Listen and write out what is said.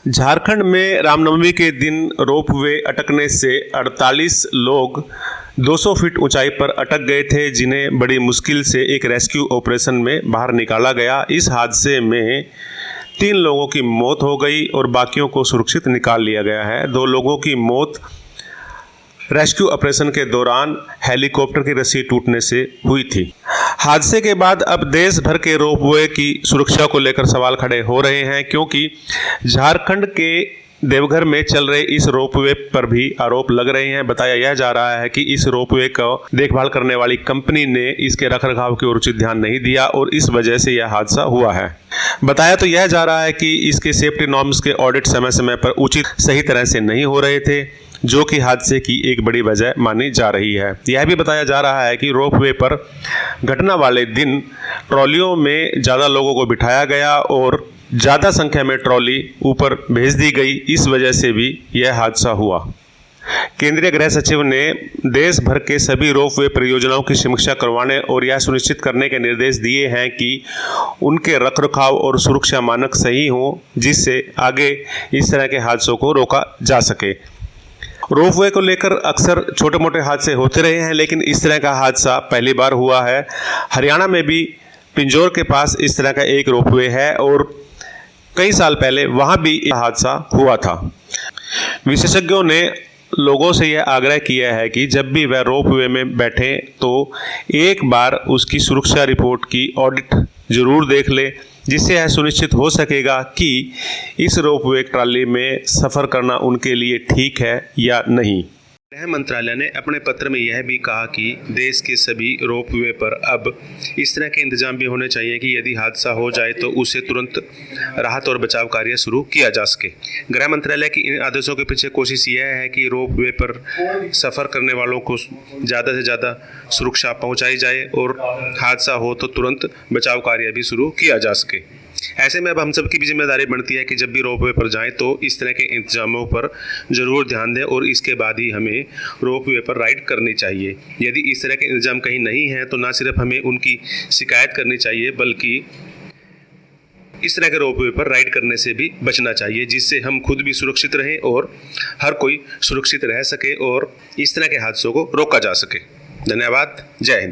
झारखंड में रामनवमी के दिन रोपवे अटकने से 48 लोग 200 फीट ऊंचाई पर अटक गए थे, जिन्हें बड़ी मुश्किल से एक रेस्क्यू ऑपरेशन में बाहर निकाला गया। इस हादसे में 3 लोगों की मौत हो गई और बाकियों को सुरक्षित निकाल लिया गया है। 2 लोगों की मौत रेस्क्यू ऑपरेशन के दौरान हेलीकॉप्टर की रस्सी टूटने से हुई थी। हादसे के बाद अब देश भर के रोपवे की सुरक्षा को लेकर सवाल खड़े हो रहे हैं, क्योंकि झारखंड के देवघर में चल रहे इस रोपवे पर भी आरोप लग रहे हैं। बताया यह जा रहा है कि इस रोपवे को देखभाल करने वाली कंपनी ने इसके रखरखाव की ओर उचित ध्यान नहीं दिया और इस वजह से यह हादसा हुआ है। बताया तो यह जा रहा है कि इसके सेफ्टी नॉर्म्स के ऑडिट समय समय पर उचित सही तरह से नहीं हो रहे थे, जो कि हादसे की एक बड़ी वजह मानी जा रही है। यह भी बताया जा रहा है कि रोपवे पर घटना वाले दिन ट्रॉलियों में ज़्यादा लोगों को बिठाया गया और ज़्यादा संख्या में ट्रॉली ऊपर भेज दी गई। इस वजह से भी यह हादसा हुआ। केंद्रीय गृह सचिव ने देश भर के सभी रोपवे परियोजनाओं की समीक्षा करवाने और यह सुनिश्चित करने के निर्देश दिए हैं कि उनके रखरखाव और सुरक्षा मानक सही हों, जिससे आगे इस तरह के हादसों को रोका जा सके। रोपवे को लेकर अक्सर छोटे मोटे हादसे होते रहे हैं, लेकिन इस तरह का हादसा पहली बार हुआ है। हरियाणा में भी पिंजौर के पास इस तरह का एक रोपवे है और कई साल पहले वहां भी हादसा हुआ था। विशेषज्ञों ने लोगों से यह आग्रह किया है कि जब भी वह रोपवे में बैठे तो एक बार उसकी सुरक्षा रिपोर्ट की ऑडिट जरूर देख ले, जिससे यह सुनिश्चित हो सकेगा कि इस रोपवे ट्रॉली में सफ़र करना उनके लिए ठीक है या नहीं। गृह मंत्रालय ने अपने पत्र में यह भी कहा कि देश के सभी रोपवे पर अब इस तरह के इंतजाम भी होने चाहिए कि यदि हादसा हो जाए तो उसे तुरंत राहत और बचाव कार्य शुरू किया जा सके। गृह मंत्रालय की इन आदेशों के पीछे कोशिश यह है कि रोपवे पर सफ़र करने वालों को ज़्यादा से ज़्यादा सुरक्षा पहुँचाई जाए और हादसा हो तो तुरंत बचाव कार्य भी शुरू किया जा सके। ऐसे में अब हम सब की भी जिम्मेदारी बनती है कि जब भी रोपवे पर जाएं तो इस तरह के इंतजामों पर ज़रूर ध्यान दें और इसके बाद ही हमें रोपवे पर राइड करनी चाहिए। यदि इस तरह के इंतजाम कहीं नहीं हैं तो ना सिर्फ हमें उनकी शिकायत करनी चाहिए, बल्कि इस तरह के रोपवे पर राइड करने से भी बचना चाहिए, जिससे हम खुद भी सुरक्षित रहें और हर कोई सुरक्षित रह सके और इस तरह के हादसों को रोका जा सके। धन्यवाद। जय हिंद।